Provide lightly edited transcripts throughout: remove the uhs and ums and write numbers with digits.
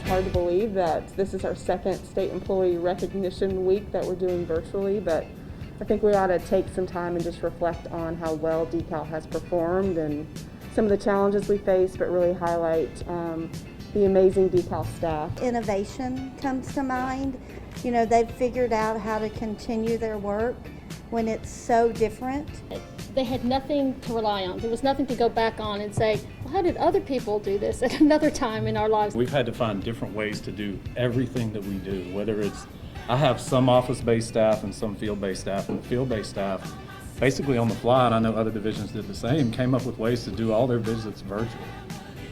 hard to believe that this is our second state employee recognition week that we're doing virtually, but I think we ought to take some time and just reflect on how well DECAL has performed and some of the challenges we face, but really highlight the amazing DECAL staff. Innovation comes to mind. You know, they've figured out how to continue their work when it's so different. They had nothing to rely on. There was nothing to go back on and say, well, how did other people do this at another time in our lives? We've had to find different ways to do everything that we do, whether it's, I have some office-based staff and some field-based staff, and the field-based staff, basically on the fly, and I know other divisions did the same, came up with ways to do all their visits virtual.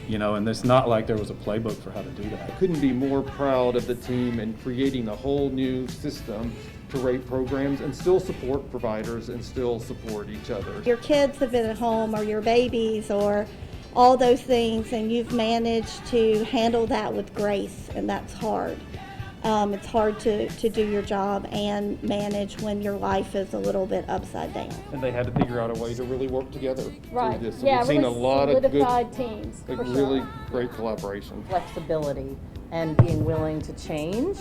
You know, and it's not like there was a playbook for how to do that. Couldn't be more proud of the team in creating a whole new system to rate programs and still support providers and still support each other. Your kids have been at home, or your babies, or all those things, and you've managed to handle that with grace, and that's hard. It's hard to do your job and manage when your life is a little bit upside down. And they had to figure out a way to really work together Right. through this. So Yeah, we've seen really a lot of solidified good, teams. For really sure. great collaboration. Flexibility and being willing to change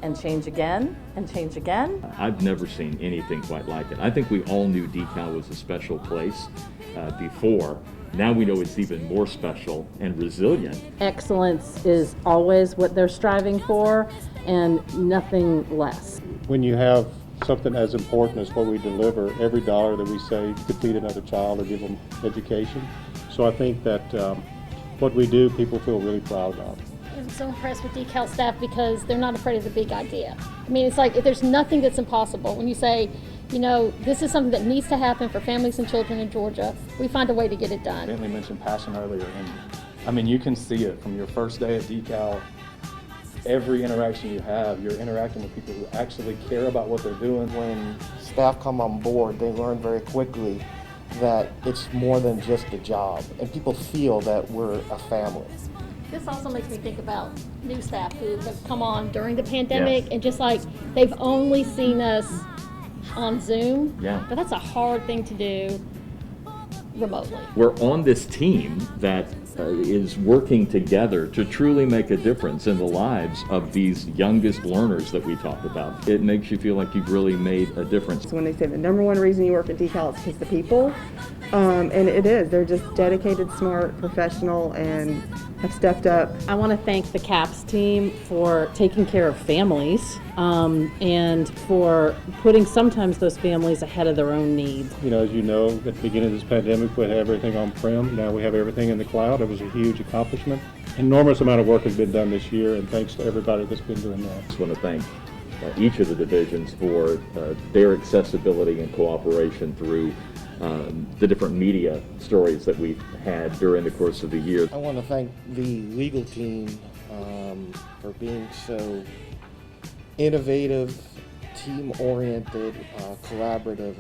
and change again and change again. I've never seen anything quite like it. I think we all knew DECAL was a special place before. Now we know it's even more special and resilient. Excellence is always what they're striving for and nothing less. When you have something as important as what we deliver, every dollar that we save could feed another child or give them education. So I think that what we do, people feel really proud of. I'm so impressed with DECAL staff because they're not afraid of the big idea. I mean, it's like there's nothing that's impossible. When you say, you know, this is something that needs to happen for families and children in Georgia, we find a way to get it done. Bentley mentioned passion earlier, and I mean, you can see it from your first day at DECAL. Every interaction you have, you're interacting with people who actually care about what they're doing. When staff come on board, they learn very quickly that it's more than just a job, and people feel that we're a family. This also makes me think about new staff who have come on during the pandemic and just like they've only seen us on Zoom. Yeah. But that's a hard thing to do remotely. We're on this team that is working together to truly make a difference in the lives of these youngest learners that we talk about. It makes you feel like you've really made a difference. So when they say the number one reason you work at DECAL is because the people, and it is. They're just dedicated, smart, professional, and have stepped up. I want to thank the CAPS team for taking care of families and for putting sometimes those families ahead of their own needs. You know, as you know, at the beginning of this pandemic, we had everything on-prem. Now we have everything in the cloud. It was a huge accomplishment. Enormous amount of work has been done this year, and thanks to everybody that's been doing that. I just want to thank each of the divisions for their accessibility and cooperation through the different media stories that we've had during the course of the year. I want to thank the legal team for being so innovative, team-oriented, collaborative.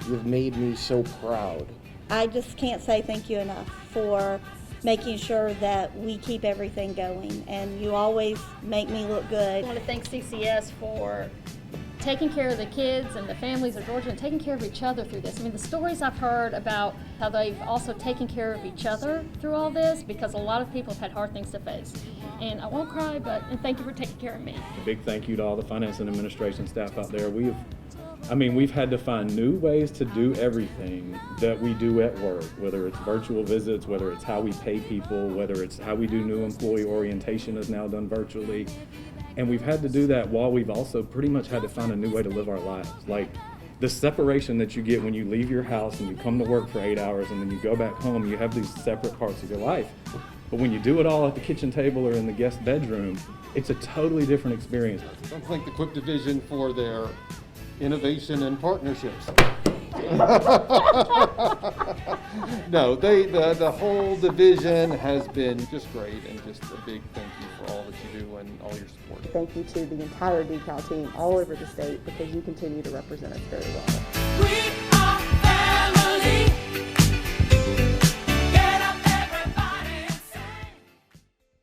You've made me so proud. I just can't say thank you enough for making sure that we keep everything going, and you always make me look good. I want to thank CCS for taking care of the kids and the families of Georgia and taking care of each other through this. I mean, the stories I've heard about how they've also taken care of each other through all this, because a lot of people have had hard things to face. And I won't cry, and thank you for taking care of me. A big thank you to all the finance and administration staff out there. We've had to find new ways to do everything that we do at work, whether it's virtual visits, whether it's how we pay people, whether it's how we do new employee orientation is now done virtually. And we've had to do that while we've also pretty much had to find a new way to live our lives. Like the separation that you get when you leave your house and you come to work for 8 hours and then you go back home, you have these separate parts of your life. But when you do it all at the kitchen table or in the guest bedroom, it's a totally different experience. I thank the Quick Division for their innovation and partnerships. No, the whole division has been just great, and just a big thank you for all that you do and all your support. Thank you to the entire DECAL team all over the state, because you continue to represent us very well.